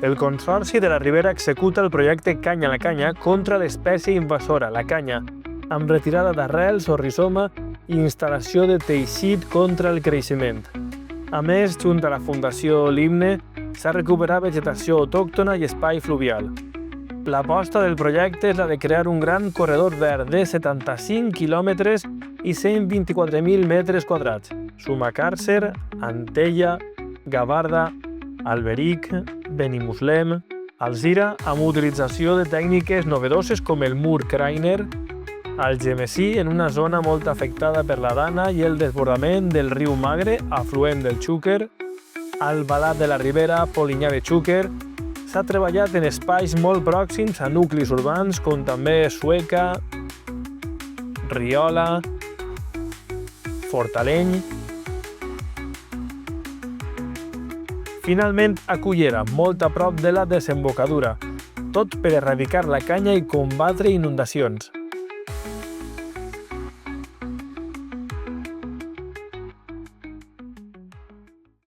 El Consorci de la Ribera executa el projecte Canya a la Canya contra l'espècie invasora, la canya, amb retirada d'arrels o rizoma i instal·lació de teixit contra el creixement. A més, junt a la Fundació Limne, s'ha recuperat vegetació autòctona i espai fluvial. L'aposta del projecte és la de crear un gran corredor verd de 75 quilòmetres i 124.000 metres quadrats. Sumacàrcer, Antella, Gavarda, Alberic, Benimuslem, Alzira, amb utilització de tècniques novedoses com el mur Krainer, Algemesí, en una zona molt afectada per la dana i el desbordament del riu Magre, afluent del Xúquer, Albalat de la Ribera, Polinyà de Xúquer. S'ha treballat en espais molt pròxims a nuclis urbans com també Sueca, Riola, Fortaleny. Finalment, a Cullera, molt a prop de la desembocadura, tot per erradicar la canya i combatre inundacions.